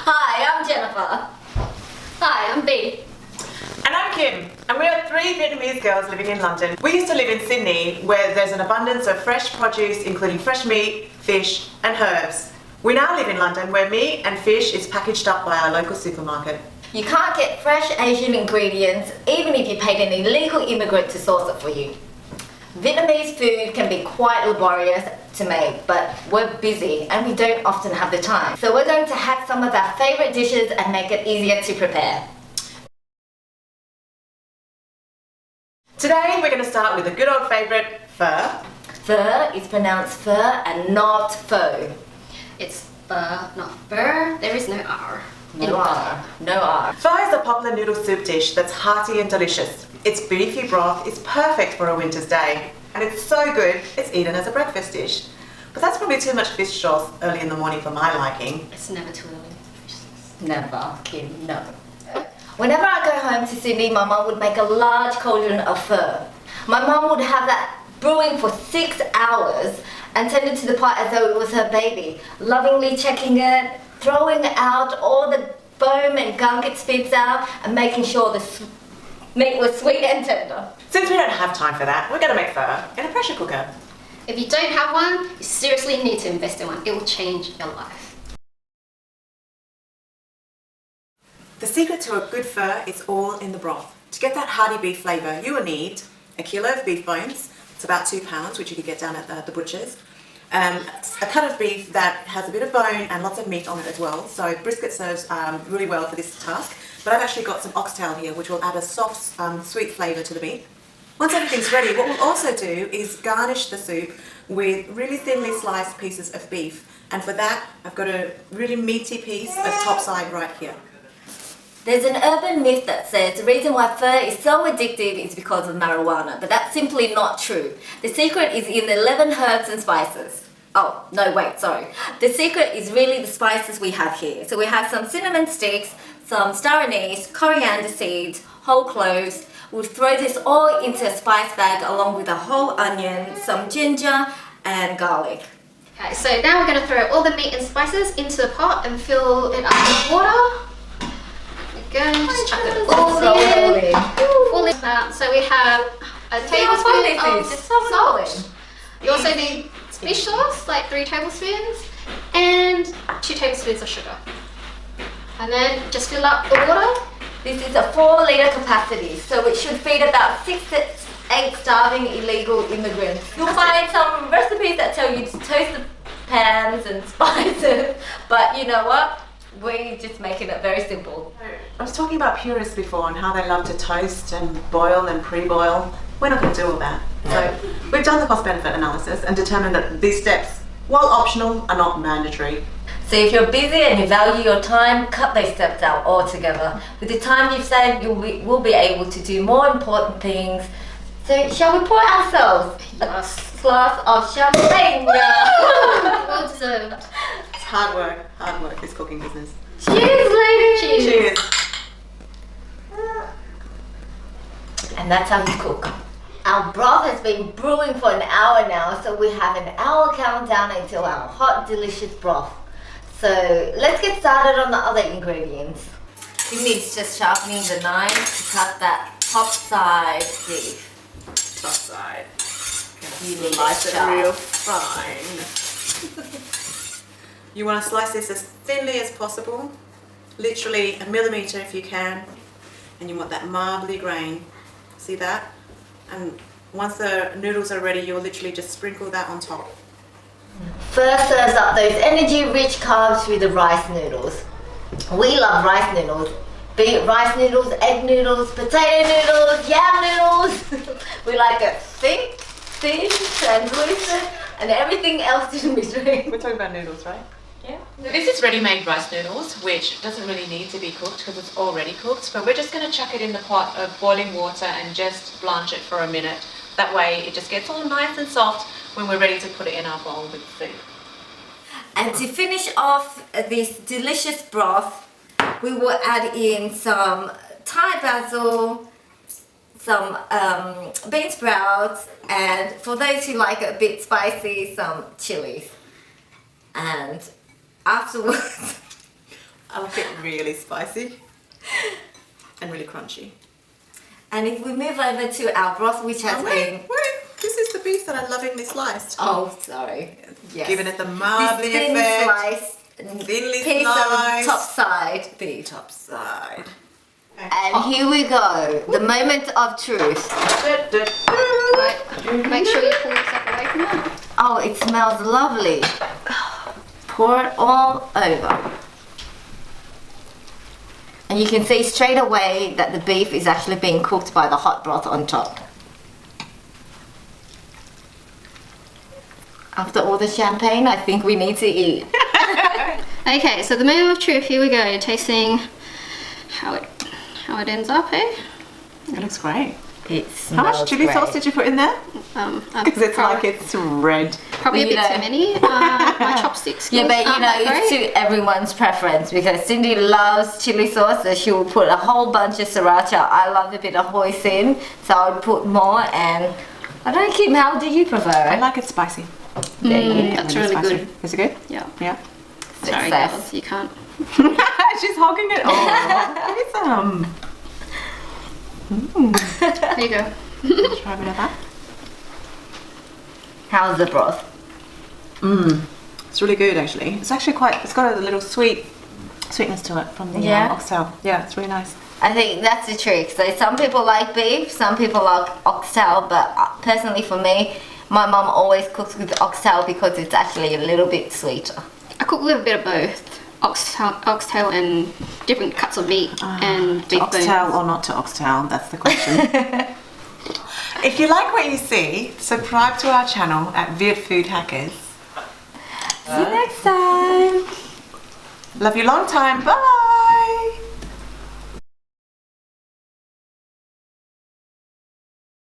Hi, I'm Jennifer. Hi, I'm Bea. And I'm Kim, and we are three Vietnamese girls living in London. We used to live in Sydney, where there's an abundance of fresh produce, including fresh meat, fish, and herbs. We now live in London, where meat and fish is packaged up by our local supermarket. You can't get fresh Asian ingredients even if you paid an illegal immigrant to source it for you. Vietnamese food can be quite laborious to make, but we're busy and we don't often have the time. So we're going to hack some of our favourite dishes and make it easier to prepare. Today we're going to start with a good old favourite, pho. Pho is pronounced pho and not pho. It's pho, not fur. There is no R. No R. No R. Pho is a popular noodle soup dish that's hearty and delicious. Its beefy broth is perfect for a winter's day, and it's so good it's eaten as a breakfast dish. But that's probably too much fish sauce early in the morning for my liking. It's never too early for fish sauce. Never, Kim, no. Whenever I go home to Sydney, my mum would make a large cauldron of pho. My mum would have that brewing for 6 hours and tend it to the pot as though it was her baby, lovingly checking it, throwing out all the foam and gunk it spits out, and making sure the meat was sweet and tender. Since we don't have time for that, we're going to make pho in a pressure cooker. If you don't have one, you seriously need to invest in one. It will change your life. The secret to a good pho is all in the broth. To get that hearty beef flavour, you will need a kilo of beef bones. It's about 2 pounds, which you can get down at the butcher's. A cut of beef that has a bit of bone and lots of meat on it as well. So brisket serves really well for this task. But I've actually got some oxtail here, which will add a soft, sweet flavour to the meat. Once everything's ready, what we'll also do is garnish the soup with really thinly sliced pieces of beef. And for that, I've got a really meaty piece of topside right here. There's an urban myth that says the reason why pho is so addictive is because of marijuana, but that's simply not true. The secret is in the 11 herbs and spices. Oh, no, wait, sorry. The secret is really the spices we have here. So we have some cinnamon sticks, some star anise, coriander seeds, whole cloves. We'll throw this all into a spice bag along with a whole onion, some ginger and garlic. Okay, so now we're going to throw all the meat and spices into the pot and fill it up with water. There we go, just chuck it all in. All in. So we have a tablespoon of salt. You also need fish sauce, like 3 tablespoons, and 2 tablespoons of sugar. And then just fill up the water. This is a 4-litre capacity, so it should feed about 6 to 8 starving illegal immigrants. You'll find some recipes that tell you to toast the pans and spices, but you know what? We're just making it very simple. I was talking about purists before and how they love to toast and boil and pre-boil. We're not going to do all that. So we've done the cost-benefit analysis and determined that these steps, while optional, are not mandatory. So if you're busy and you value your time, cut those steps out altogether. With the time you've saved, we'll be able to do more important things. So shall we pour ourselves a glass of champagne? Well deserved. It's hard work, this cooking business. Cheers, ladies! Cheers! And that's how you cook. Our broth has been brewing for an hour now, so we have an hour countdown until our hot, delicious broth. So let's get started on the other ingredients. It needs just sharpening the knife to cut that top side beef. Top side. You need Slice it it sharp. real fine. You want to slice this as thinly as possible, literally a millimetre if you can, and you want that marbly grain. See that? And once the noodles are ready, you'll literally just sprinkle that on top. First serves up those energy-rich carbs with the rice noodles. We love rice noodles. Be it rice noodles, egg noodles, potato noodles, yam noodles. We like it thick, thin, translucent, and everything else in between. We're talking about noodles, right? Yeah. So this is ready-made rice noodles, which doesn't really need to be cooked because it's already cooked, but we're just going to chuck it in the pot of boiling water and just blanch it for a minute. That way it just gets all nice and soft when we're ready to put it in our bowl with soup. And to finish off this delicious broth, we will add in some Thai basil, some bean sprouts, and for those who like it a bit spicy, some chilies. And afterwards, I like it really spicy and really crunchy. And if we move over to our broth, which has been... Wait, this is the beef that I'm lovingly sliced. Oh, sorry. Yes. Giving it the This marbling thin effect. slice, Thinly piece sliced. of top side beef. Top side. And here we go, the moment of truth. Right. Make sure you pull yourself away from it. Oh, it smells lovely. Pour it all over. And you can see straight away that the beef is actually being cooked by the hot broth on top. After all the champagne, I think we need to eat. Okay, so the moment of truth, here we go, tasting how it ends up, eh? It looks great. It How much smells chili great. sauce did you put in there? Because it's like it's red. Probably a You bit know. too many. My chopsticks. Yeah, but you aren't know, that it's great. to everyone's preference because Cindy loves chili sauce, so she will put a whole bunch of sriracha. I love a bit of hoisin, so I would put more. And I don't know, Kim, how do you prefer I it? like it spicy. That's really spicy. good. Is it good? Yeah. Yeah. Sorry, Success. girls, you can't. She's hogging it all. Give me some. There you go. Try a bit of that. How's the broth? It's really good actually. It's actually quite, it's got a little sweetness to it from the Yeah. oxtail. Yeah, it's really nice. I think that's the trick. So some people like beef, some people like oxtail, but personally for me, my mum always cooks with oxtail because it's actually a little bit sweeter. I cook with a bit of both. Oxtail and different cuts of meat and To beef oxtail bones. or not to oxtail, that's the question. If you like what you see, subscribe to our channel at Viet Food Hackers. See you next time. Love you long time. Bye.